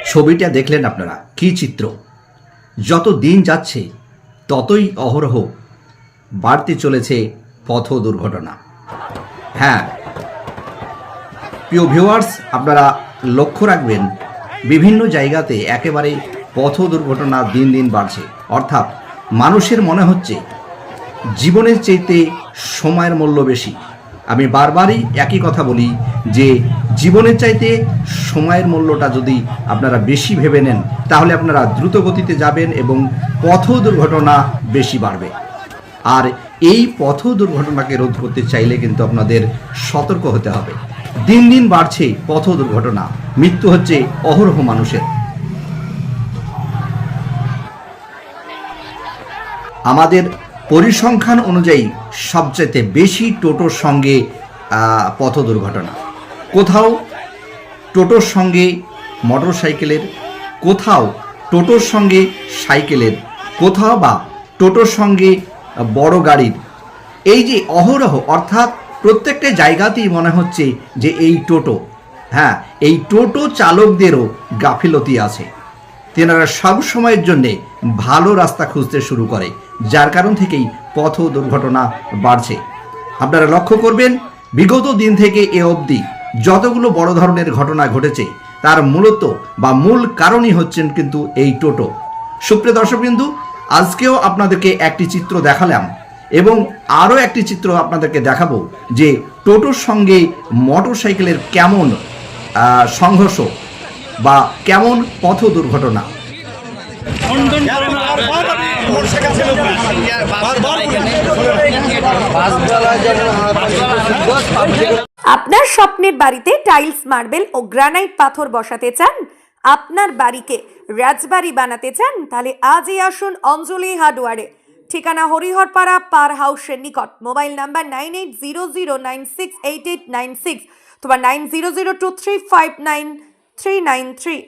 ছবিটা দেখলেন আপনারা, কি চিত্র! যত দিন যাচ্ছে ততই অহরহ বাড়তে চলেছে পথ দুর্ঘটনা। হ্যাঁ প্রিয় ভিউয়ার্স, আপনারা লক্ষ্য রাখবেন বিভিন্ন জায়গাতে একেবারে পথ দুর্ঘটনা দিন দিন বাড়ছে। অর্থাৎ মানুষের মনে হচ্ছে জীবনের চাইতে সময়ের মূল্য বেশি। আমি বারবারই একই কথা বলি যে জীবনের চাইতে সময়ের মূল্যটা যদি আপনারা বেশি ভেবে নেন তাহলে আপনারা দ্রুত গতিতে যাবেন এবং পথ দুর্ঘটনা বেশি বাড়বে। আর এই পথ দুর্ঘটনাকে রোধ করতে চাইলে কিন্তু আপনাদের সতর্ক হতে হবে। দিন দিন বাড়ছে পথ দুর্ঘটনা, মৃত্যু হচ্ছে অহরহ মানুষের। আমাদের পরিসংখ্যান অনুযায়ী সবচেয়ে বেশি টোটোর সঙ্গে পথ দুর্ঘটনা। কোথাও টোটোর সঙ্গে মোটর সাইকেলের, কোথাও টোটোর সঙ্গে সাইকেলের, কোথাও বা টোটোর সঙ্গে বড় গাড়ির। এই যে অহরহ, অর্থাৎ প্রত্যেকটা জায়গাতেই মনে হচ্ছে যে এই টোটো, হ্যাঁ এই টোটো চালকদেরও গাফিলতি আছে। তেনারা সব সময়ের জন্যে ভালো রাস্তা খুঁজতে শুরু করে, যার কারণ থেকেই পথ দুর্ঘটনা বাড়ছে। আপনারা লক্ষ্য করবেন বিগত দিন থেকে এ অবধি যতগুলো বড় ধরনের ঘটনা ঘটেছে তার মূলত বা মূল কারণই হচ্ছেন কিন্তু এই টোটো। সুপ্রিয় দর্শকবৃন্দু, আজকেও আপনাদেরকে একটি চিত্র দেখালাম এবং আরও একটি চিত্র আপনাদেরকে দেখাবো যে টোটোর সঙ্গে মোটর সাইকেলের কেমন সংঘর্ষ বা কেমন পথ দুর্ঘটনা। আপনার স্বপ্নের বাড়িতে টাইলস, মার্বেল ও গ্রানাইট পাথর বসাতে চান, আপনার বাড়িকে রাজবাড়ি বানাতে চান, তাহলে আজই আসুন অঞ্জলি হার্ডওয়ারে। ঠিকানা হরিহরপাড়া পার হাউসের নিকট। মোবাইল নাম্বার 9800968896 অথবা 9002359393।